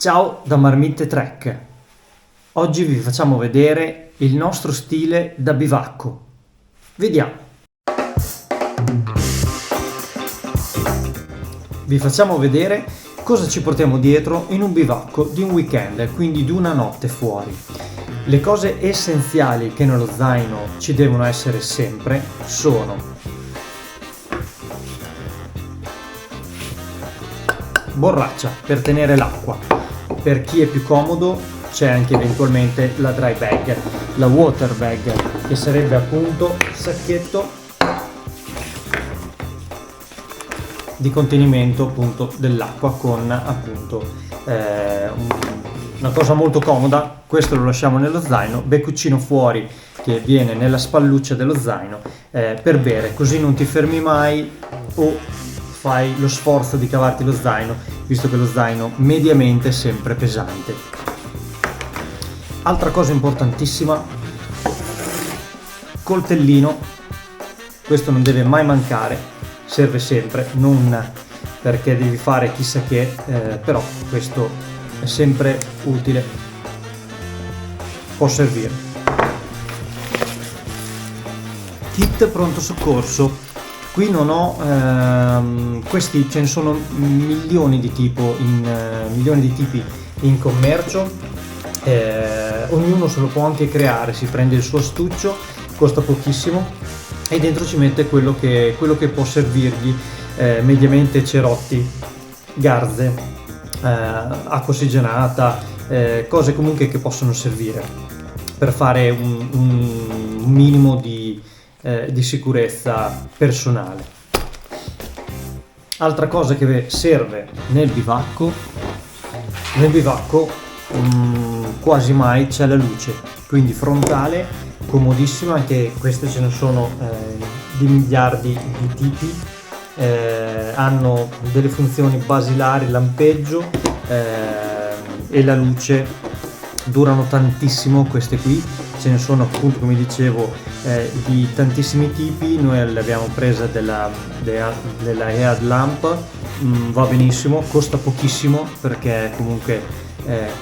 Ciao da Marmitte Trek. Oggi vi facciamo vedere il nostro stile da bivacco. Vediamo. Vi facciamo vedere cosa ci portiamo dietro in un bivacco di un weekend, quindi di una notte fuori. Le cose essenziali che nello zaino ci devono essere sempre sono borraccia per tenere l'acqua. Per chi è più comodo c'è anche eventualmente la dry bag, la water bag, che sarebbe appunto il sacchetto di contenimento appunto dell'acqua con appunto una cosa molto comoda. Questo lo lasciamo nello zaino, beccuccino fuori che viene nella spalluccia dello zaino per bere, così non ti fermi mai o fai lo sforzo di cavarti lo zaino, visto che lo zaino mediamente è sempre pesante. Altra cosa importantissima, coltellino, questo non deve mai mancare, serve sempre, non perché devi fare chissà che, però questo è sempre utile, può servire. Kit pronto soccorso. Qui non ho, questi ce ne sono milioni di tipi in commercio, ognuno se lo può anche creare, si prende il suo astuccio, costa pochissimo e dentro ci mette quello che può servirgli, mediamente cerotti, garze, acqua ossigenata, cose comunque che possono servire per fare un minimo di sicurezza personale. Altra cosa che serve nel bivacco quasi mai c'è la luce, quindi frontale, comodissima, anche queste ce ne sono di miliardi di tipi, hanno delle funzioni basilari, lampeggio e la luce, durano tantissimo queste qui. Ce ne sono appunto, come dicevo, di tantissimi tipi. Noi l'abbiamo presa della headlamp, va benissimo, costa pochissimo perché comunque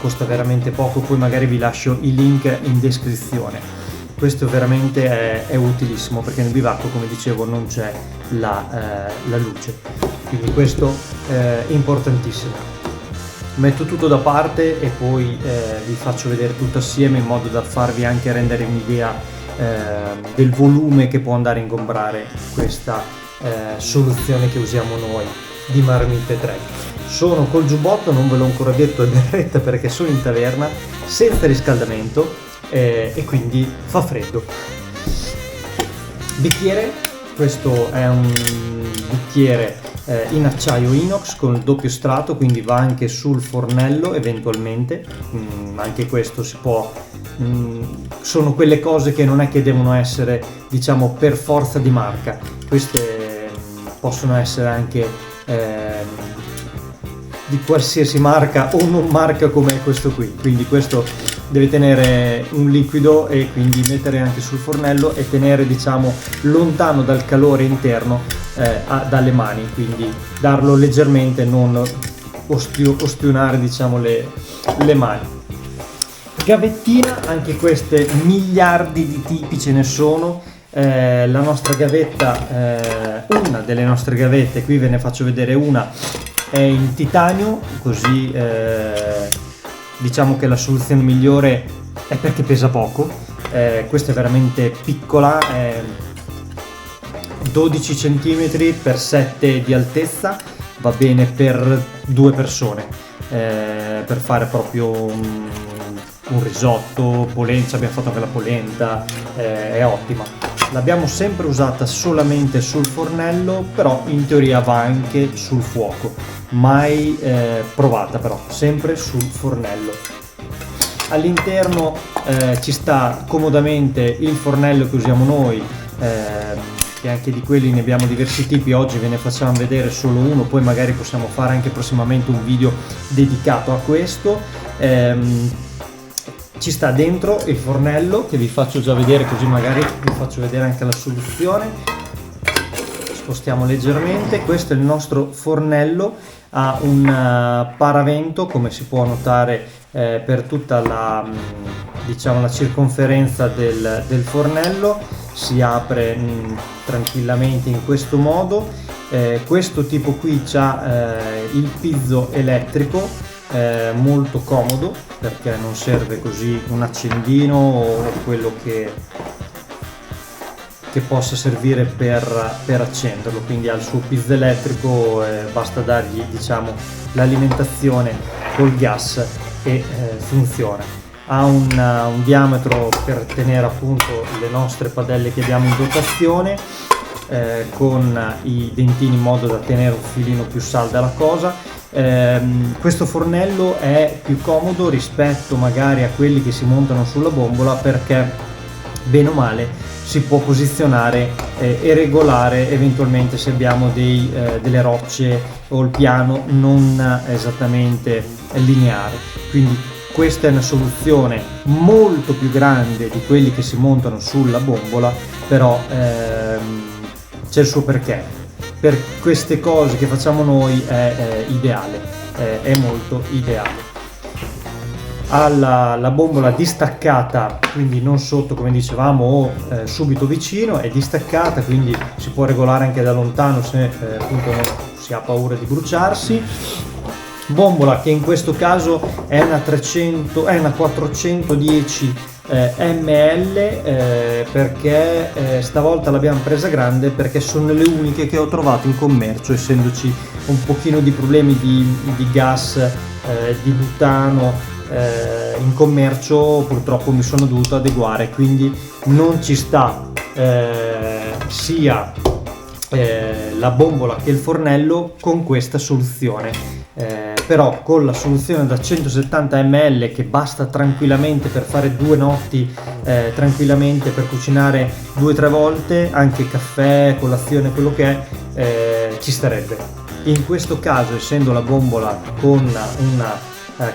costa veramente poco, poi magari vi lascio i link in descrizione. Questo veramente è utilissimo perché nel bivacco, come dicevo, non c'è la luce, quindi questo è importantissimo. Metto tutto da parte e poi vi faccio vedere tutto assieme in modo da farvi anche rendere un'idea del volume che può andare a ingombrare questa soluzione che usiamo noi di Marmitte Trek. Sono col giubbotto, non ve l'ho ancora detto, e berretta perché sono in taverna, senza riscaldamento e quindi fa freddo. Bicchiere, questo è un bicchiere in acciaio inox con il doppio strato, quindi va anche sul fornello eventualmente, anche questo si può, sono quelle cose che non è che devono essere, diciamo, per forza di marca, queste possono essere anche di qualsiasi marca o non marca come questo qui, quindi questo deve tenere un liquido e quindi mettere anche sul fornello e tenere, diciamo, lontano dal calore interno dalle mani, quindi darlo leggermente, non ostinare, diciamo, le mani. Gavettina, anche queste miliardi di tipi ce ne sono. La nostra gavetta, una delle nostre gavette, qui ve ne faccio vedere una, è in titanio, così diciamo che la soluzione migliore è perché pesa poco. Questa è veramente piccola, 12 cm x 7 di altezza, va bene per 2 persone, per fare proprio un risotto, polenta, abbiamo fatto anche la polenta, è ottima. L'abbiamo sempre usata solamente sul fornello, però in teoria va anche sul fuoco, mai provata, però sempre sul fornello. All'interno ci sta comodamente il fornello che usiamo noi, che anche di quelli ne abbiamo diversi tipi. Oggi ve ne facciamo vedere solo uno, poi magari possiamo fare anche prossimamente un video dedicato a questo. Ci sta dentro il fornello che vi faccio già vedere, così magari vi faccio vedere anche la soluzione. Spostiamo leggermente, questo è il nostro fornello, ha un paravento, come si può notare per tutta la, diciamo, la circonferenza del fornello. Si apre tranquillamente in questo modo. Questo tipo qui c'ha il pizzo elettrico, molto comodo, perché non serve così un accendino o quello che possa servire per accenderlo, quindi ha il suo pizzo elettrico, basta dargli, diciamo, l'alimentazione col gas e funziona. Ha un diametro per tenere appunto le nostre padelle che abbiamo in dotazione, con i dentini in modo da tenere un filino più salda la cosa. Questo fornello è più comodo rispetto magari a quelli che si montano sulla bombola, perché bene o male si può posizionare e regolare eventualmente se abbiamo delle rocce o il piano non esattamente lineare. Quindi questa è una soluzione molto più grande di quelli che si montano sulla bombola, però c'è il suo perché. Per queste cose che facciamo noi è ideale, è molto ideale. Ha la bombola distaccata, quindi non sotto come dicevamo o subito vicino, è distaccata, quindi si può regolare anche da lontano se appunto non si ha paura di bruciarsi. Bombola che in questo caso è una 410 ml, perché stavolta l'abbiamo presa grande, perché sono le uniche che ho trovato in commercio, essendoci un pochino di problemi di gas, di butano in commercio. Purtroppo mi sono dovuto adeguare, quindi non ci sta sia la bombola che il fornello con questa soluzione. Però con la soluzione da 170 ml, che basta tranquillamente per fare 2 notti, tranquillamente per cucinare 2-3 volte, anche caffè, colazione, quello che è, ci starebbe. In questo caso, essendo la bombola con una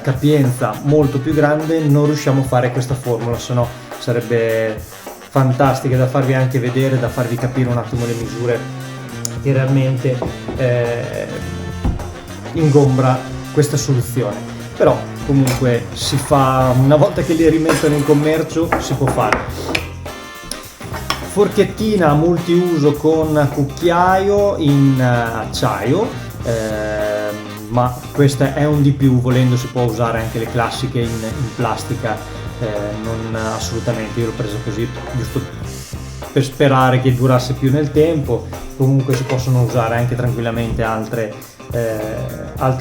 capienza molto più grande, non riusciamo a fare questa formula, se no sarebbe fantastica da farvi anche vedere, da farvi capire un attimo le misure che realmente ingombra questa soluzione. Però comunque si fa, una volta che li rimettono in commercio si può fare. Forchettina multiuso con cucchiaio in acciaio, ma questo è un di più, volendo si può usare anche le classiche in plastica, non assolutamente, io l'ho presa così giusto per sperare che durasse più nel tempo. Comunque si possono usare anche tranquillamente altre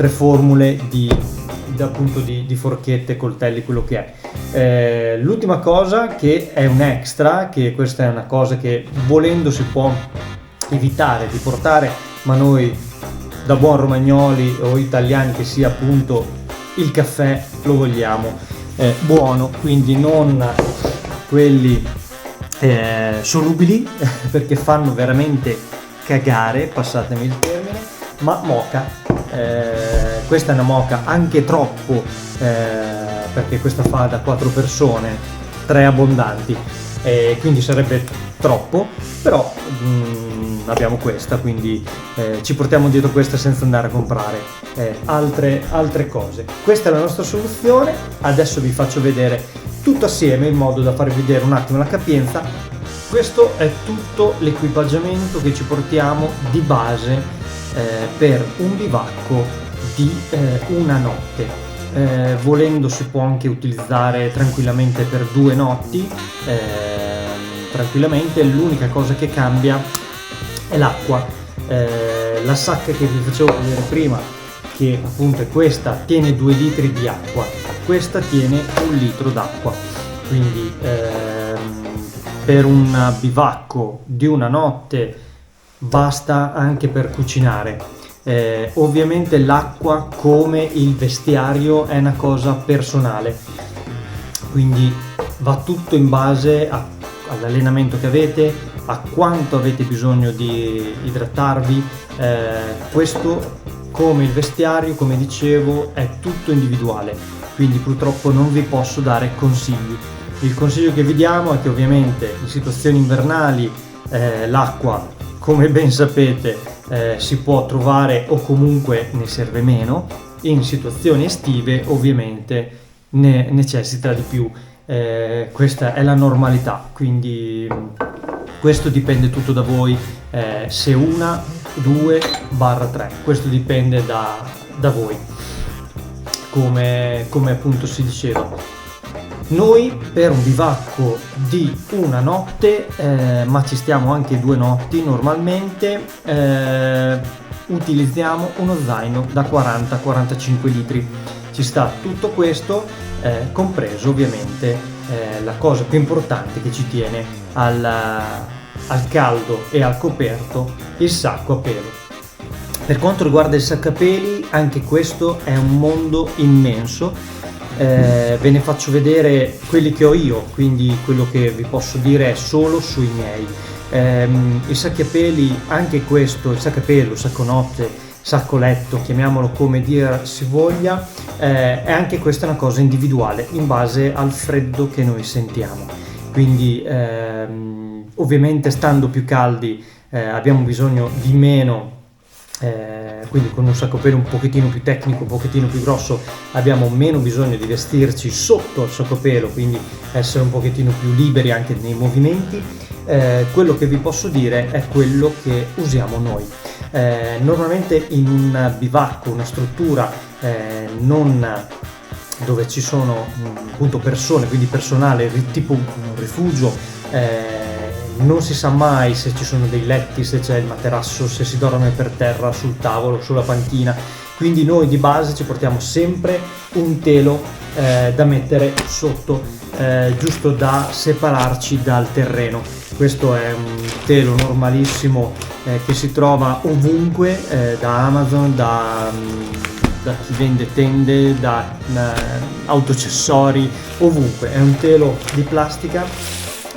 formule appunto di forchette, coltelli, quello che è. L'ultima cosa che è un extra, che questa è una cosa che volendo si può evitare di portare, ma noi da buon romagnoli o italiani che sia, appunto il caffè lo vogliamo buono, quindi non quelli solubili perché fanno veramente cagare, passatemi il termine, ma moka. Questa è una moka anche troppo, perché questa fa da 4 persone, 3 abbondanti, quindi sarebbe troppo, però abbiamo questa, quindi ci portiamo dietro questa senza andare a comprare altre cose. Questa è la nostra soluzione. Adesso vi faccio vedere tutto assieme in modo da farvi vedere un attimo la capienza. Questo è tutto l'equipaggiamento che ci portiamo di base per un bivacco di una notte. Volendo si può anche utilizzare tranquillamente per 2 notti, tranquillamente. L'unica cosa che cambia è l'acqua. La sacca che vi facevo vedere prima, che appunto è questa, tiene 2 litri di acqua, questa tiene 1 litro d'acqua, quindi per un bivacco di una notte basta anche per cucinare. Ovviamente l'acqua, come il vestiario, è una cosa personale, quindi va tutto in base all'allenamento che avete, a quanto avete bisogno di idratarvi. Questo, come il vestiario, come dicevo, è tutto individuale, quindi purtroppo non vi posso dare consigli. Il consiglio che vi diamo è che ovviamente in situazioni invernali l'acqua, come ben sapete, si può trovare o comunque ne serve meno. In situazioni estive ovviamente ne necessita di più. Questa è la normalità, quindi questo dipende tutto da voi, se 1, 2, 3, questo dipende da voi, come appunto si diceva. Noi per un bivacco di una notte, ma ci stiamo anche 2 notti normalmente, utilizziamo uno zaino da 40-45 litri. Ci sta tutto questo, compreso ovviamente la cosa più importante che ci tiene al caldo e al coperto, il sacco a pelo. Per quanto riguarda il sacco a peli, anche questo è un mondo immenso. Ve ne faccio vedere quelli che ho io, quindi quello che vi posso dire è solo sui miei. I sacchi a peli, anche questo, il sacco a pelo, sacco notte, sacco letto, chiamiamolo come dir si voglia, è anche questa una cosa individuale in base al freddo che noi sentiamo. Quindi ovviamente stando più caldi abbiamo bisogno di meno. Quindi con un sacco a pelo un pochettino più tecnico, un pochettino più grosso, abbiamo meno bisogno di vestirci sotto il sacco a pelo, quindi essere un pochettino più liberi anche nei movimenti. Quello che vi posso dire è quello che usiamo noi. Normalmente in un bivacco, una struttura non dove ci sono appunto persone, quindi personale tipo un rifugio, non si sa mai se ci sono dei letti, se c'è il materasso, se si dorme per terra, sul tavolo, sulla panchina, quindi noi di base ci portiamo sempre un telo da mettere sotto, giusto da separarci dal terreno. Questo è un telo normalissimo che si trova ovunque, da Amazon, da chi vende tende, da autoaccessori, ovunque. È un telo di plastica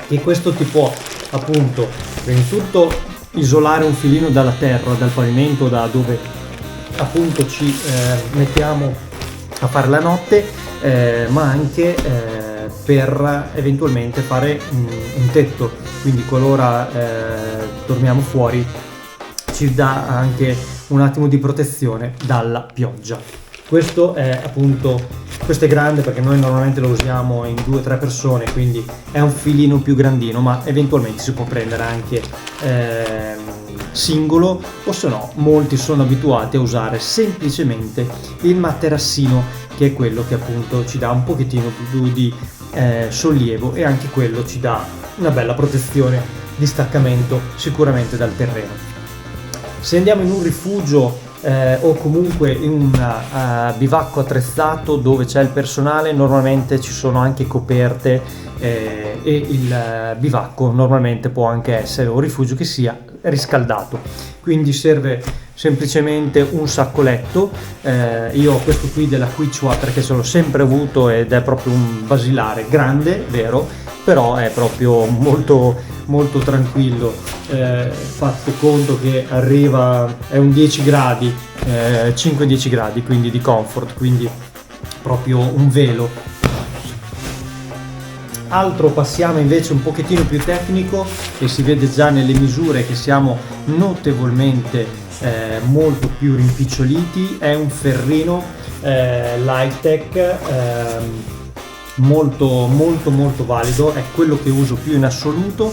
e questo ti può appunto prima di tutto isolare un filino dalla terra, dal pavimento, da dove appunto ci mettiamo a fare la notte, ma anche per eventualmente fare un tetto, quindi qualora dormiamo fuori ci dà anche un attimo di protezione dalla pioggia. Questo è appunto, questo è grande perché noi normalmente lo usiamo in 2-3 persone, quindi è un filino più grandino, ma eventualmente si può prendere anche singolo, o se no molti sono abituati a usare semplicemente il materassino, che è quello che appunto ci dà un pochettino più di sollievo, e anche quello ci dà una bella protezione di staccamento sicuramente dal terreno. Se andiamo in un rifugio o comunque in un bivacco attrezzato dove c'è il personale, normalmente ci sono anche coperte e il bivacco normalmente può anche essere un rifugio che sia riscaldato, quindi serve semplicemente un sacco letto. Io ho questo qui della Quechua perché ce l'ho sempre avuto ed è proprio un basilare grande, vero, però è proprio molto molto tranquillo. Fate conto che arriva, è un 10 gradi, 5-10 gradi, quindi di comfort, quindi proprio un velo. Altro, passiamo invece un pochettino più tecnico, e si vede già nelle misure che siamo notevolmente molto più rimpiccioliti. È un ferrino Lightech, molto molto molto valido, è quello che uso più in assoluto.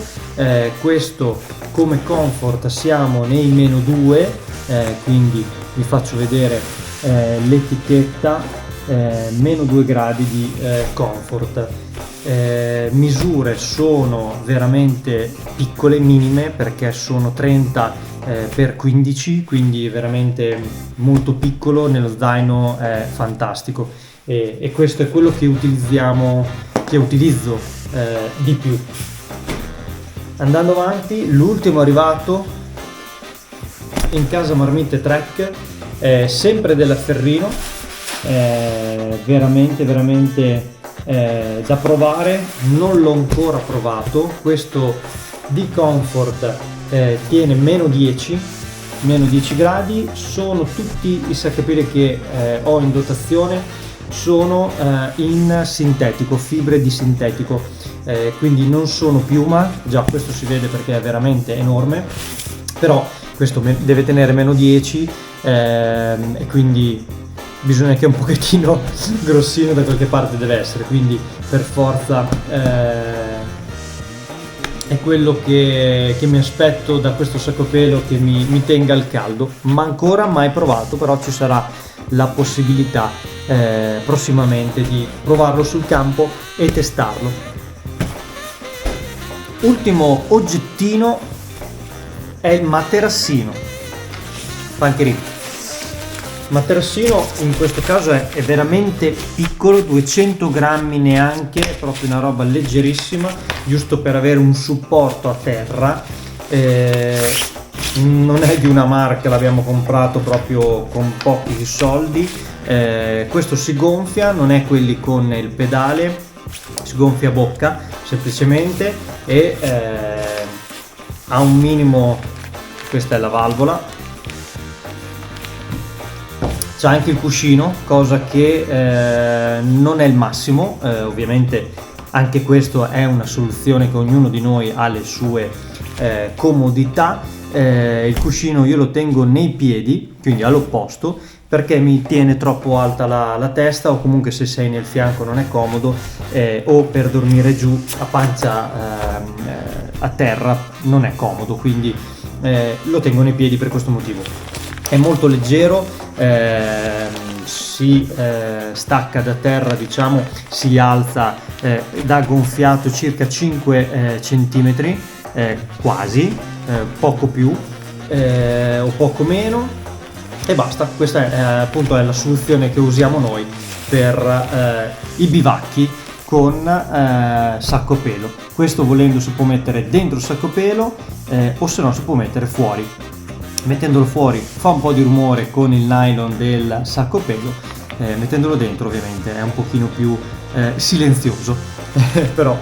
Questo come comfort siamo nei -2, quindi vi faccio vedere l'etichetta, -2 gradi di comfort. Misure sono veramente piccole, minime, perché sono 30 x 15, quindi veramente molto piccolo, nello zaino è fantastico, e questo è quello che utilizzo di più. Andando avanti, l'ultimo arrivato in casa Marmite Trek, sempre della Ferrino, veramente da provare. Non l'ho ancora provato. Questo di comfort tiene -10 gradi. Sono tutti i sacchapeli che ho in dotazione, sono in sintetico, fibre di sintetico, quindi non sono piuma. Già questo si vede perché è veramente enorme, però questo deve tenere meno 10 e quindi bisogna che un pochettino grossino da qualche parte deve essere, quindi per forza è quello che mi aspetto da questo sacco pelo, che mi tenga al caldo, ma ancora mai provato, però ci sarà la possibilità prossimamente di provarlo sul campo e testarlo. Ultimo oggettino è il materassino. Pancherino. Materassino in questo caso è veramente piccolo, 200 grammi neanche, è proprio una roba leggerissima, giusto per avere un supporto a terra. Non è di una marca, l'abbiamo comprato proprio con pochi soldi. Questo si gonfia, non è quelli con il pedale, si gonfia a bocca semplicemente e ha un minimo, questa è la valvola. C'è anche il cuscino, cosa che non è il massimo, ovviamente anche questo è una soluzione che ognuno di noi ha le sue comodità. Il cuscino io lo tengo nei piedi, quindi all'opposto, perché mi tiene troppo alta la testa, o comunque se sei nel fianco non è comodo, o per dormire giù a pancia a terra non è comodo, quindi lo tengo nei piedi per questo motivo. È molto leggero, si stacca da terra, diciamo, si alza da gonfiato circa 5 centimetri, quasi, poco più o poco meno, e basta. Questa è appunto la soluzione che usiamo noi per i bivacchi con sacco pelo. Questo, volendo, si può mettere dentro il sacco pelo o se no si può mettere fuori. Mettendolo fuori fa un po' di rumore con il nylon del sacco pelo, mettendolo dentro ovviamente è un pochino più silenzioso però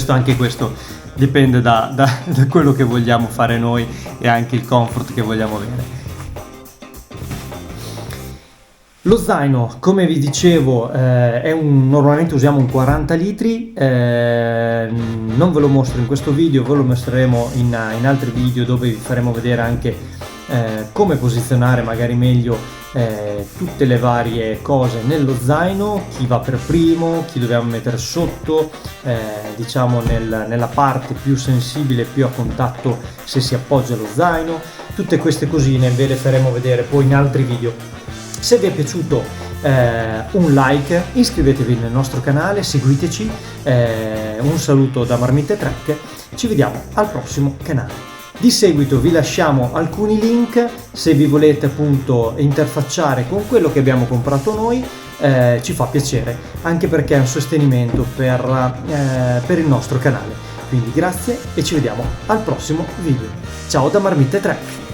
anche questo dipende da quello che vogliamo fare noi e anche il comfort che vogliamo avere. Lo zaino, come vi dicevo, normalmente usiamo un 40 litri, non ve lo mostro in questo video, ve lo mostreremo in altri video dove vi faremo vedere anche come posizionare magari meglio tutte le varie cose nello zaino, chi va per primo, chi dobbiamo mettere sotto, diciamo nella parte più sensibile, più a contatto se si appoggia lo zaino. Tutte queste cosine ve le faremo vedere poi in altri video. Se vi è piaciuto un like, iscrivetevi nel nostro canale, seguiteci, un saluto da Marmite Trek, ci vediamo al prossimo canale. Di seguito vi lasciamo alcuni link se vi volete appunto interfacciare con quello che abbiamo comprato noi, ci fa piacere, anche perché è un sostenimento per il nostro canale. Quindi grazie e ci vediamo al prossimo video. Ciao da Marmite Trek!